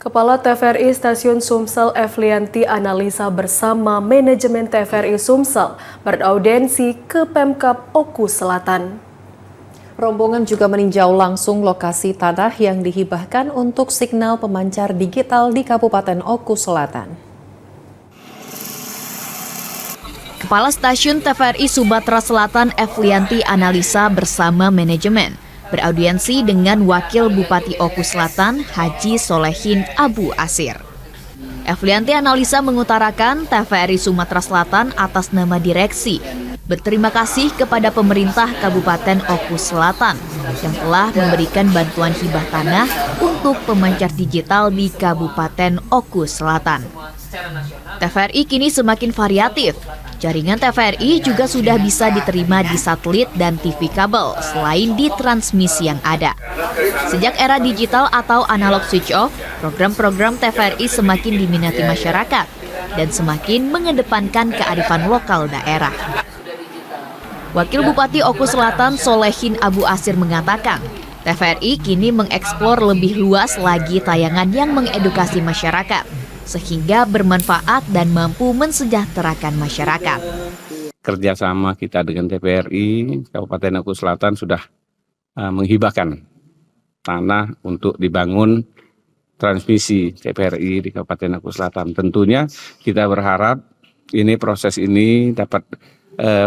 Kepala TVRI Stasiun Sumsel Evlianti analisa bersama manajemen TVRI Sumsel beraudiensi ke Pemkab Oku Selatan. Rombongan juga meninjau langsung lokasi tanah yang dihibahkan untuk signal pemancar digital di Kabupaten Oku Selatan. Kepala Stasiun TVRI Sumatera Selatan Evlianti analisa bersama manajemen beraudiensi dengan Wakil Bupati Oku Selatan Haji Solehin Abu Asir. Evlianti analisa mengutarakan TVRI Sumatera Selatan atas nama direksi berterima kasih kepada pemerintah Kabupaten Oku Selatan yang telah memberikan bantuan hibah tanah untuk pemancar digital di Kabupaten Oku Selatan. TVRI kini semakin variatif. Jaringan TVRI juga sudah bisa diterima di satelit dan TV kabel selain di transmisi yang ada. Sejak era digital atau analog switch off, program-program TVRI semakin diminati masyarakat dan semakin mengedepankan kearifan lokal daerah. Wakil Bupati Oku Selatan Solehin Abu Asir mengatakan, TVRI kini mengeksplor lebih luas lagi tayangan yang mengedukasi masyarakat, sehingga bermanfaat dan mampu mensejahterakan masyarakat. Kerjasama kita dengan TVRI Kabupaten Oku Selatan sudah menghibahkan tanah untuk dibangun transmisi TVRI di Kabupaten Oku Selatan. Tentunya kita berharap proses ini dapat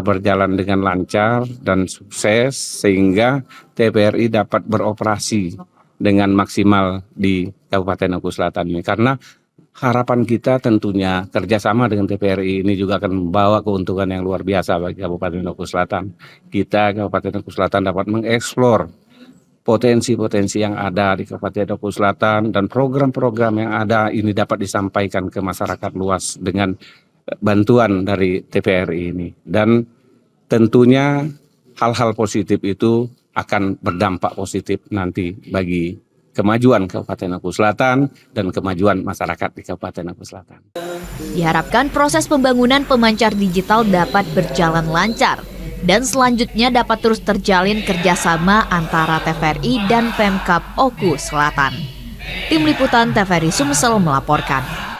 berjalan dengan lancar dan sukses sehingga TVRI dapat beroperasi dengan maksimal di Kabupaten Oku Selatan ini. Karena harapan kita tentunya kerjasama dengan TVRI ini juga akan membawa keuntungan yang luar biasa bagi Kabupaten Oku Selatan. Kita Kabupaten Oku Selatan dapat mengeksplor potensi-potensi yang ada di Kabupaten Oku Selatan dan program-program yang ada ini dapat disampaikan ke masyarakat luas dengan bantuan dari TVRI ini. Dan tentunya hal-hal positif itu akan berdampak positif nanti bagi kemajuan Kabupaten Oku Selatan dan kemajuan masyarakat di Kabupaten Oku Selatan. Diharapkan proses pembangunan pemancar digital dapat berjalan lancar dan selanjutnya dapat terus terjalin kerjasama antara TVRI dan Pemkab Oku Selatan. Tim Liputan TVRI Sumsel melaporkan.